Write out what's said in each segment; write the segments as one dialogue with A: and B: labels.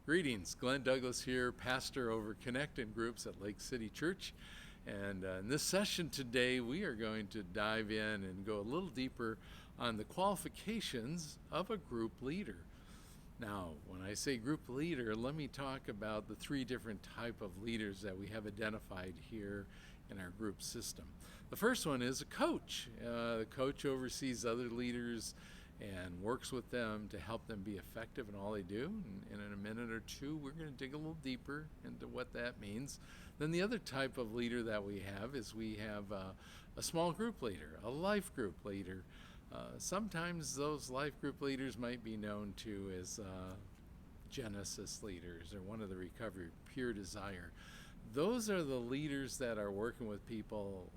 A: Greetings, Glenn Douglas here, pastor over Connecting Groups at Lake City Church. And in this session today, we are going to dive in and go a little deeper on the qualifications of a group leader. Now, when I say group leader, let me talk about the three different type of leaders that we have identified here in our group system. The first one is a coach. The coach oversees other leaders and works with them to help them be effective in all they do. And in a minute or two, we're going to dig a little deeper into what that means. Then the other type of leader that we have is we have a small group leader, a life group leader. Sometimes those life group leaders might be known to as Genesis leaders or one of the recovery, Pure Desire. Those are the leaders that are working with people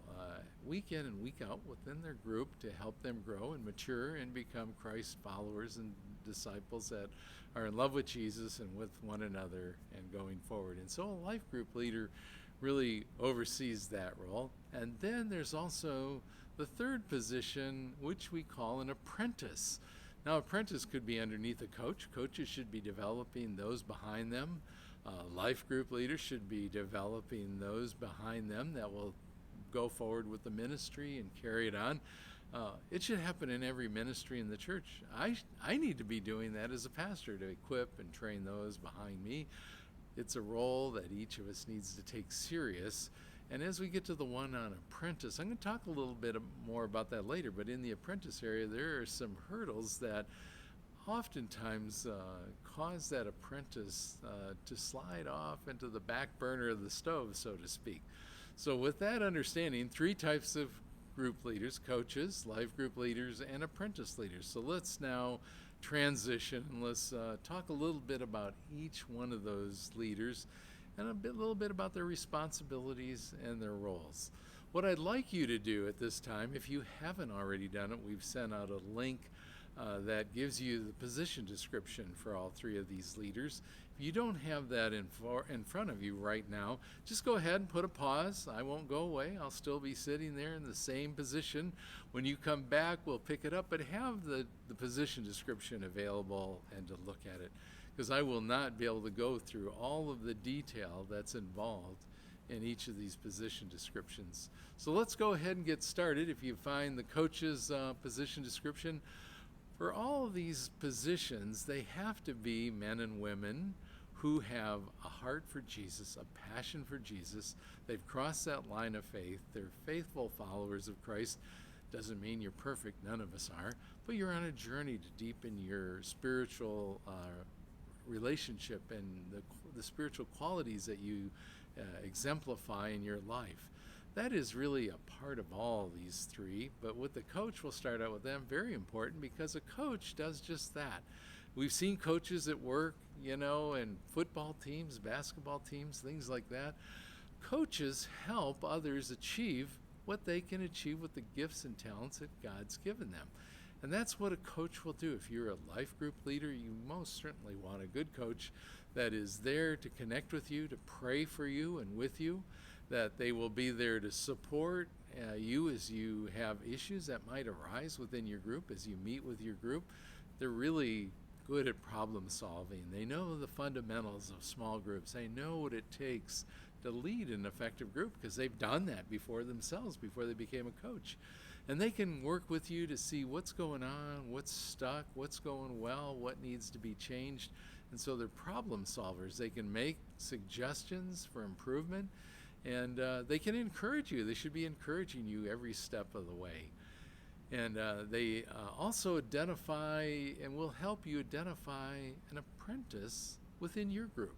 A: week in and week out within their group to help them grow and mature and become Christ followers and disciples that are in love with Jesus and with one another and going forward. And so a life group leader really oversees that role. And then there's also the third position, which we call an apprentice. Now, apprentice could be underneath a coach. Coaches should be developing those behind them. Life group leaders should be developing those behind them that will go forward with the ministry and carry it on. It should happen in every ministry in the church. I need to be doing that as a pastor, to equip and train those behind me. It's a role that each of us needs to take serious. And as we get to the one on apprentice, I'm going to talk a little bit more about that later, but in the apprentice area, there are some hurdles that oftentimes cause that apprentice to slide off into the back burner of the stove, so to speak. So with that understanding, three types of group leaders: coaches, life group leaders, and apprentice leaders. So let's now transition and let's talk a little bit about each one of those leaders and a little bit about their responsibilities and their roles. What I'd like you to do at this time, if you haven't already done it, we've sent out a link that gives you the position description for all three of these leaders. If you don't have that in front of you right now, just go ahead and put a pause. I won't go away. I'll still be sitting there in the same position. When you come back, we'll pick it up, but have the position description available and to look at it, because I will not be able to go through all of the detail that's involved in each of these position descriptions. So let's go ahead and get started. If you find the coach's position description, for all of these positions, they have to be men and women who have a heart for Jesus, a passion for Jesus. They've crossed that line of faith. They're faithful followers of Christ. Doesn't mean you're perfect, none of us are, but you're on a journey to deepen your spiritual relationship and the spiritual qualities that you exemplify in your life. That is really a part of all these three, but with the coach, we'll start out with them. Very important, because a coach does just that. We've seen coaches at work, and football teams, basketball teams, things like that. Coaches help others achieve what they can achieve with the gifts and talents that God's given them. And that's what a coach will do. If you're a life group leader, you most certainly want a good coach that is there to connect with you, to pray for you and with you, that they will be there to support you as you have issues that might arise within your group, as you meet with your group. They're really good at problem solving. They know the fundamentals of small groups. They know what it takes to lead an effective group, because they've done that before themselves, before they became a coach. And they can work with you to see what's going on, what's stuck, what's going well, what needs to be changed. And so they're problem solvers. They can make suggestions for improvement, and they can encourage you. They should be encouraging you every step of the way. And they also identify and will help you identify an apprentice within your group.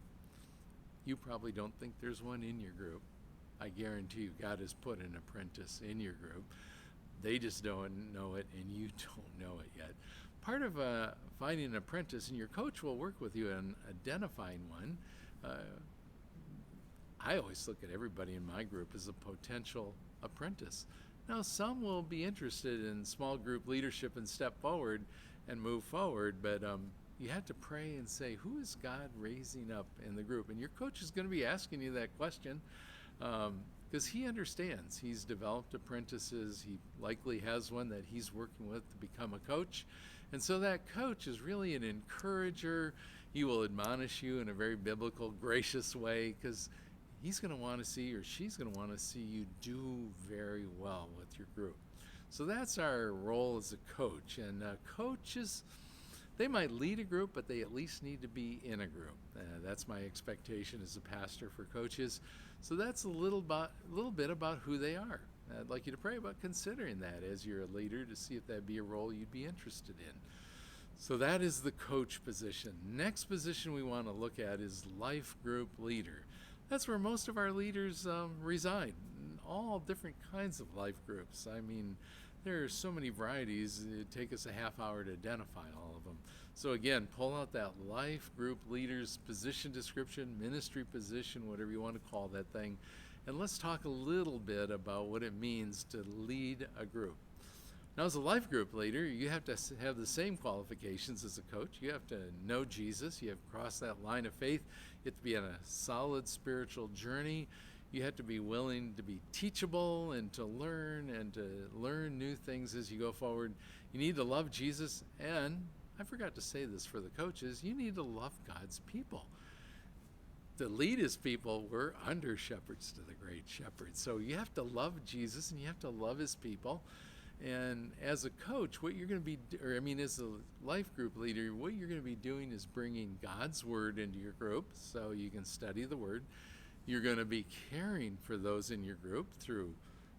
A: You probably don't think there's one in your group. I guarantee you God has put an apprentice in your group. They just don't know it, and you don't know it yet. Part of finding an apprentice, and your coach will work with you on identifying one. I always look at everybody in my group as a potential apprentice. Now, some will be interested in small group leadership and step forward and move forward, but you have to pray and say, who is God raising up in the group? And your coach is going to be asking you that question. Because he understands. He's developed apprentices. He likely has one that he's working with to become a coach. And so that coach is really an encourager. He will admonish you in a very biblical, gracious way, because he's going to want to see, or she's going to want to see you do very well with your group. So that's our role as a coach. And coaches, they might lead a group, but they at least need to be in a group. That's my expectation as a pastor for coaches. So that's a little bit about who they are. I'd like you to pray about considering that as you're a leader, to see if that'd be a role you'd be interested in. So that is the coach position. Next position we want to look at is life group leader. That's where most of our leaders reside, in all different kinds of life groups. I mean, there are so many varieties, it'd take us a half hour to identify all of them. So again, pull out that life group leader's position description, ministry position, whatever you want to call that thing, and let's talk a little bit about what it means to lead a group. Now, as a life group leader, you have to have the same qualifications as a coach. You have to know Jesus. You have to cross that line of faith. You have to be on a solid spiritual journey. You have to be willing to be teachable and to learn new things as you go forward. You need to love Jesus, and I forgot to say this for the coaches, you need to love God's people. To lead his people, we're under shepherds to the great shepherd. So you have to love Jesus and you have to love his people. And as a coach, what you're going to be, as a life group leader, what you're going to be doing is bringing God's word into your group so you can study the word. You're going to be caring for those in your group through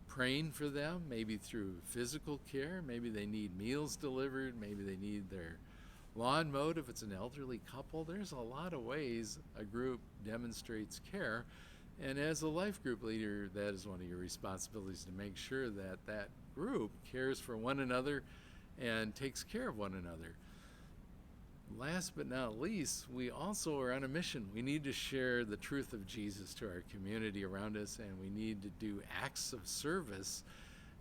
A: praying for them, maybe through physical care. Maybe they need meals delivered. Maybe they need their lawn mowed if it's an elderly couple. There's a lot of ways a group demonstrates care. And as a life group leader, that is one of your responsibilities, to make sure that that group cares for one another and takes care of one another. Last but not least, we also are on a mission. We need to share the truth of Jesus to our community around us, and we need to do acts of service.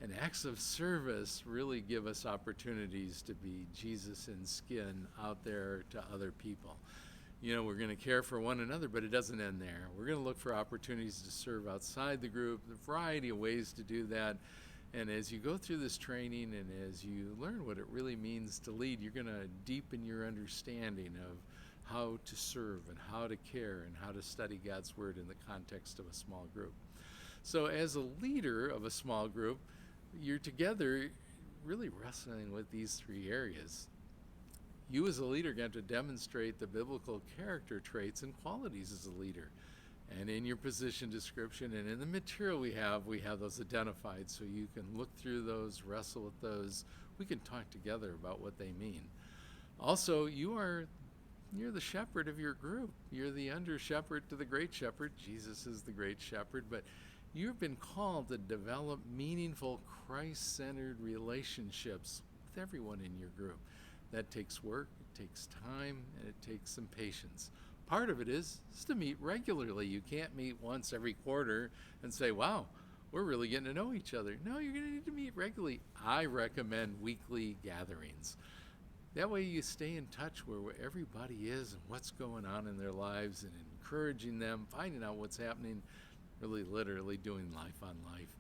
A: And acts of service really give us opportunities to be Jesus in skin out there to other people. You know, we're going to care for one another, but it doesn't end there. We're going to look for opportunities to serve outside the group, a variety of ways to do that. And as you go through this training and as you learn what it really means to lead, you're going to deepen your understanding of how to serve and how to care and how to study God's word in the context of a small group. So as a leader of a small group, you're together really wrestling with these three areas. You as a leader get to demonstrate the biblical character traits and qualities as a leader. And in your position description and in the material we have those identified, so you can look through those, wrestle with those. We can talk together about what they mean. Also, you're the shepherd of your group. You're the under shepherd to the great shepherd. Jesus is the great shepherd, but you've been called to develop meaningful, Christ-centered relationships with everyone in your group. That takes work, it takes time, and it takes some patience. Part of it is to meet regularly. You can't meet once every quarter and say, wow, we're really getting to know each other. No, you're going to need to meet regularly. I recommend weekly gatherings. That way you stay in touch where everybody is and what's going on in their lives, and encouraging them, finding out what's happening, really literally doing life on life.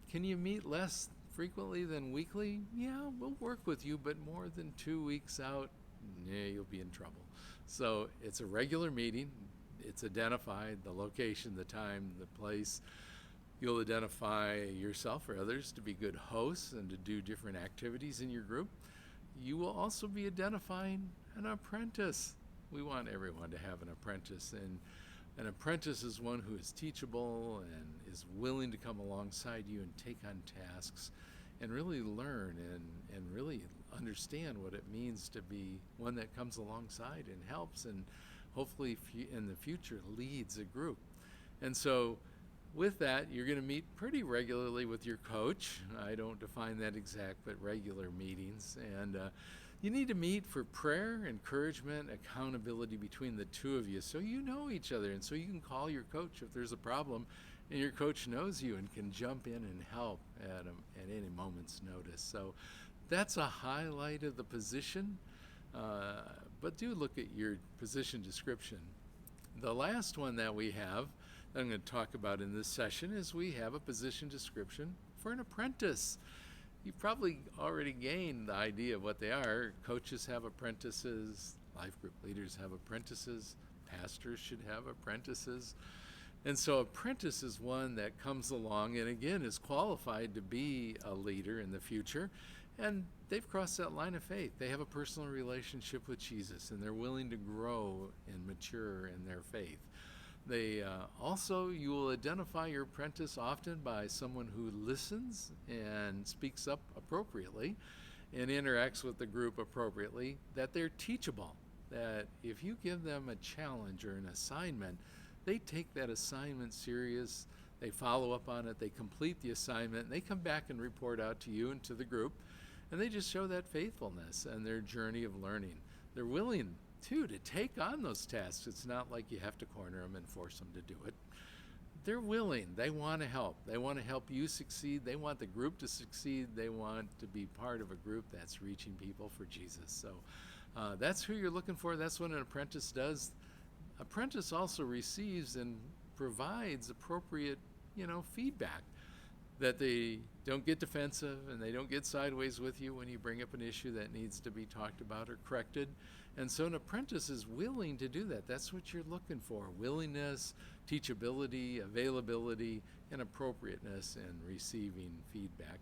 A: Can you meet less frequently than weekly? Yeah, we'll work with you, but more than 2 weeks out, you'll be in trouble. So it's a regular meeting. It's identified, the location, the time, the place. You'll identify yourself or others to be good hosts and to do different activities in your group. You will also be identifying an apprentice. We want everyone to have an apprentice, and an apprentice is one who is teachable and is willing to come alongside you and take on tasks and really learn and really understand what it means to be one that comes alongside and helps and hopefully in the future leads a group. And so with that, you're going to meet pretty regularly with your coach. I don't define that exact, but regular meetings. And you need to meet for prayer, encouragement, accountability between the two of you, so you know each other, and so you can call your coach if there's a problem, and your coach knows you and can jump in and help at any moment's notice. So that's a highlight of the position, but do look at your position description. The last one that we have that I'm going to talk about in this session is we have a position description for an apprentice. You've probably already gained the idea of what they are. Coaches have apprentices, Life group leaders have apprentices. Pastors should have apprentices. And so apprentice is one that comes along and again is qualified to be a leader in the future. And they've crossed that line of faith. They have a personal relationship with Jesus and they're willing to grow and mature in their faith. They also, you will identify your apprentice often by someone who listens and speaks up appropriately and interacts with the group appropriately, that they're teachable, that if you give them a challenge or an assignment, they take that assignment serious, they follow up on it, they complete the assignment, and they come back and report out to you and to the group, and they just show that faithfulness and their journey of learning. They're willing too to take on those tasks. It's not like you have to corner them and force them to do it. They're willing. They want to help. They want to help you succeed. They want the group to succeed. They want to be part of a group that's reaching people for Jesus. So that's who you're looking for. That's what an apprentice does. Apprentice also receives and provides appropriate, feedback, that they don't get defensive and they don't get sideways with you when you bring up an issue that needs to be talked about or corrected. And so an apprentice is willing to do that. That's what you're looking for: willingness, teachability, availability, and appropriateness in receiving feedback.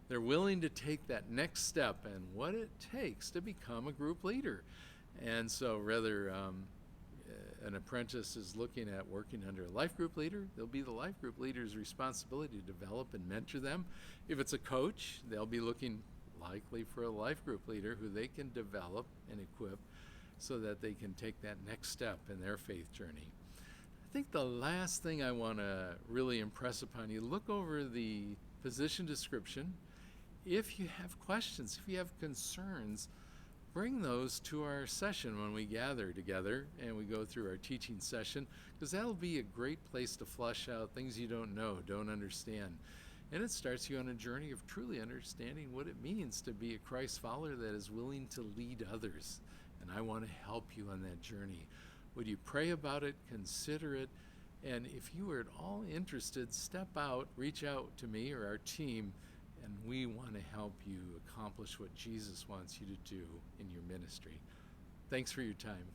A: They're willing to take that next step and what it takes to become a group leader. And so whether an apprentice is looking at working under a life group leader, they'll be the life group leader's responsibility to develop and mentor them. If it's a coach, they'll be looking likely for a life group leader who they can develop and equip so that they can take that next step in their faith journey. I think the last thing I want to really impress upon you, look over the position description. If you have questions, if you have concerns, bring those to our session when we gather together and we go through our teaching session, because that'll be a great place to flesh out things you don't know, don't understand. And it starts you on a journey of truly understanding what it means to be a Christ follower that is willing to lead others. And I want to help you on that journey. Would you pray about it, consider it, and if you are at all interested, step out, reach out to me or our team, and we want to help you accomplish what Jesus wants you to do in your ministry. Thanks for your time.